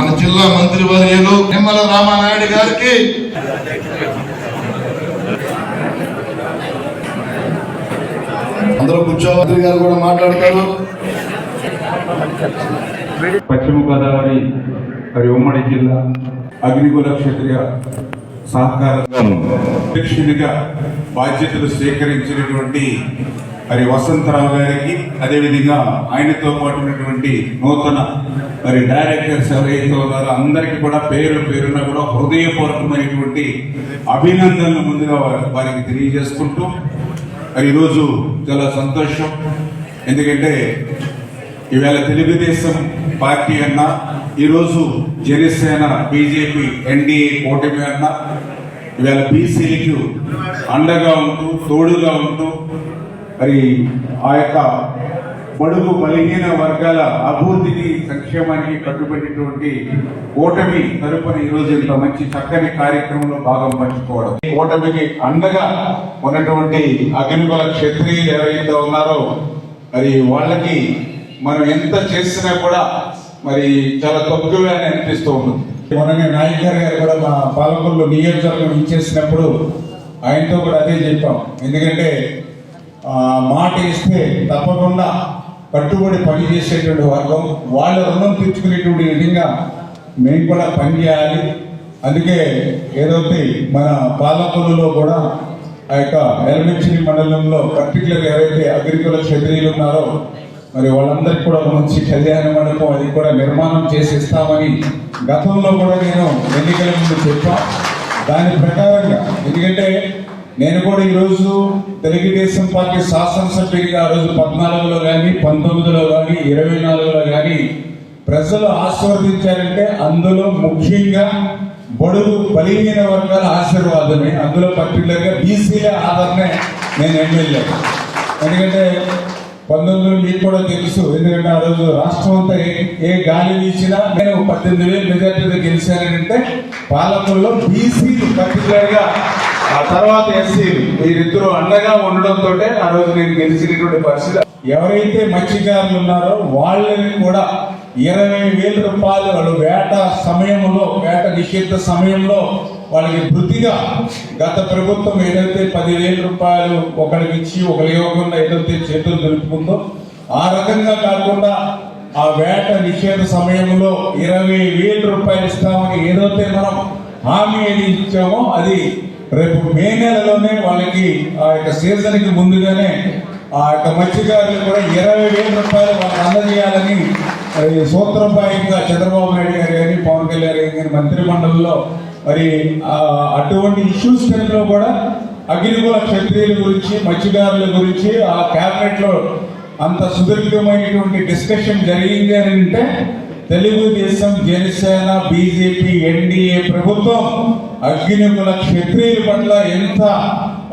మన జిల్లా మంత్రివర్యులు నిమ్మల రామానాయుడు గారికి అందరూ కూర్చోమంత్రి గారు కూడా మాట్లాడతారు. పశ్చిమ గోదావరి మరి ఉమ్మడి జిల్లా అగ్నికుల క్షత్రియ సహకార అధ్యక్షుడిగా బాధ్యతలు స్వీకరించినటువంటి మరి వసంతరావు గారికి, అదేవిధంగా ఆయనతో పాటు ఉన్నటువంటి నూతన మరి డైరెక్టర్స్ ఎవరైతే ఉన్నారో అందరికీ కూడా పేరు పేరున కూడా హృదయపూర్వకమైనటువంటి అభినందనలు ముందుగా వారికి తెలియజేసుకుంటూ మరి ఈరోజు చాలా సంతోషం. ఎందుకంటే ఈవేళ తెలుగుదేశం పార్టీ అన్నా, ఈరోజు జనసేన బీజేపీ ఎన్డీఏ కూటమి అన్నా ఈవేళ బీసీలకు అండగా ఉంటూ తోడుగా ఉంటూ మరి ఆ యొక్క బడుగు బలహీన వర్గాల అభివృద్ధికి సంక్షేమానికి కట్టుబడినటువంటి కూటమి తరపున ఈరోజు ఇంత మంచి చక్కని కార్యక్రమంలో భాగం పంచుకోవడం, కూటమికి అండగా ఉన్నటువంటి అగ్నికుల క్షత్రియులు ఎవరైతే ఉన్నారో మరి వాళ్ళకి మనం ఎంత చేసినా కూడా మరి చాలా తక్కువగా అనిపిస్తూ ఉంటుంది. మొన్ననే నాయక్ గారు కూడా మా పాలకొల్లు నియోజకవర్గం ఇచ్చేసినప్పుడు ఆయనతో కూడా అదే చెప్పాం. ఎందుకంటే మాట ఇస్తే తప్పకుండా కట్టుబడి పనిచేసేటువంటి వర్గం, వాళ్ళ రుణం తీర్చుకునేటువంటి విధంగా మేము కూడా పనిచేయాలి. అందుకే ఏదైతే మన పాలకొల్లులో కూడా ఆ యొక్క ఎలమెంచరీ మండలంలో పర్టికులర్ ఎవరైతే అగ్రికుల క్షత్రియులు ఉన్నారో మరి వాళ్ళందరికీ కూడా మంచి కళ్యాణ మండపం అది కూడా నిర్మాణం చేసి ఇస్తామని గతంలో కూడా నేను ఎన్నికల ముందు చెప్పాను. దాని ప్రకారంగా, ఎందుకంటే నేను కూడా ఈరోజు తెలుగుదేశం పార్టీ శాసనసభ్యుడిగా ఆ రోజు 14లో కానీ 19లో కానీ 24లో కానీ ప్రజలు ఆశీర్వదించారంటే అందులో ముఖ్యంగా బడుగు బలహీన వర్గాల ఆశీర్వాదమే, అందులో పర్టికులర్గా బీసీల ఆదరణే నేను ఎమ్మెల్యే. ఎందుకంటే 19లో మీకు కూడా తెలుసు, ఎందుకంటే ఆ రోజు రాష్ట్రం అంతా ఏ గాలి వీచినా నేను 18,000 మెజార్టీతో గెలిచానంటే పాలకుల్లో బీసీలు పర్టికులర్గా, ఆ తర్వాత ఎస్సీలు వీరిద్దరూ అండగా ఉండడంతో ఆ రోజు నేను గెలిచినటువంటి పరిస్థితి. ఎవరైతే మత్స్యకారులు ఉన్నారో వాళ్ళని కూడా 20,000 రూపాయలు వాళ్ళు వేట సమయంలో, వేట నిషేధ సమయంలో వాళ్ళకి వృత్తిగా గత ప్రభుత్వం ఏదైతే 10,000 రూపాయలు ఒకరికి ఇచ్చి ఒకరి ఇవ్వకుండా ఏదైతే చేతులు దొరుకుతుందో ఆ రకంగా కాకుండా ఆ వేట నిషేధ సమయంలో 20,000 రూపాయలు ఇస్తామని ఏదైతే మనం హామీ ఏది ఇచ్చామో అది రేపు మే నెలలోనే వాళ్ళకి ఆ యొక్క సీజన్కి ముందుగానే ఆ యొక్క మత్స్యకారులు కూడా 20,000 రూపాయలు వాళ్ళకి అందజేయాలని సూత్రప్రాయంగా చంద్రబాబు నాయుడు గారు కానీ పవన్ కళ్యాణ్ గారు కానీ మంత్రి మండలిలో మరి అటువంటి ఇష్యూస్ టైంలో కూడా అగ్నికుల క్షత్రియుల గురించి, మత్స్యకారుల గురించి ఆ క్యాబినెట్ లో అంత సుదీర్ఘమైనటువంటి డిస్కషన్ జరిగింది అని అంటే తెలుగుదేశం, జనసేన, బీజేపీ, ఎన్డీఏ ప్రభుత్వం అగ్నికుల క్షత్రియుల పట్ల ఎంత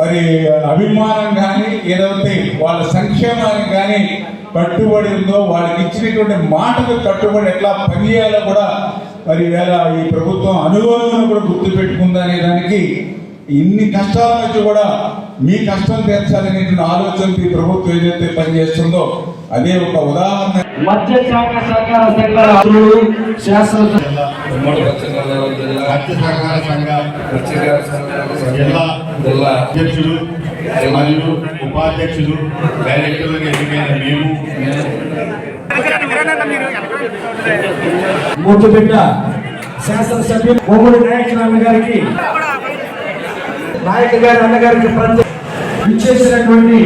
మరి అభిమానం కానీ ఏదైతే వాళ్ళ సంక్షేమానికి కానీ కట్టుబడి ఉందో, వాళ్ళకి ఇచ్చినటువంటి మాటకు కట్టుబడి ఎట్లా పనిచేయాలో కూడా మరి వేళ ఈ ప్రభుత్వం అనుభవం కూడా గుర్తు పెట్టుకుందనే దానికి ఇన్ని కష్టాల నుంచి కూడా మీ కష్టం తీర్చాలనేటువంటి ఆలోచనతో ఈ ప్రభుత్వం ఏదైతే పనిచేస్తుందో అదే ఒక ఉదాహరణ. మత్స్య శాఖ సహకార సంఘాల జిల్లా అధ్యక్షులు మరియు ఉపాధ్యక్షులు డైరెక్టర్లుగా ఎన్నికైన మేము మూర్తిపెట్ట శాసనసభ్యులు కోమూరి నాయకుల అన్నగారికి, నాయక్ గారి అన్నగారికి ఇచ్చేసినటువంటి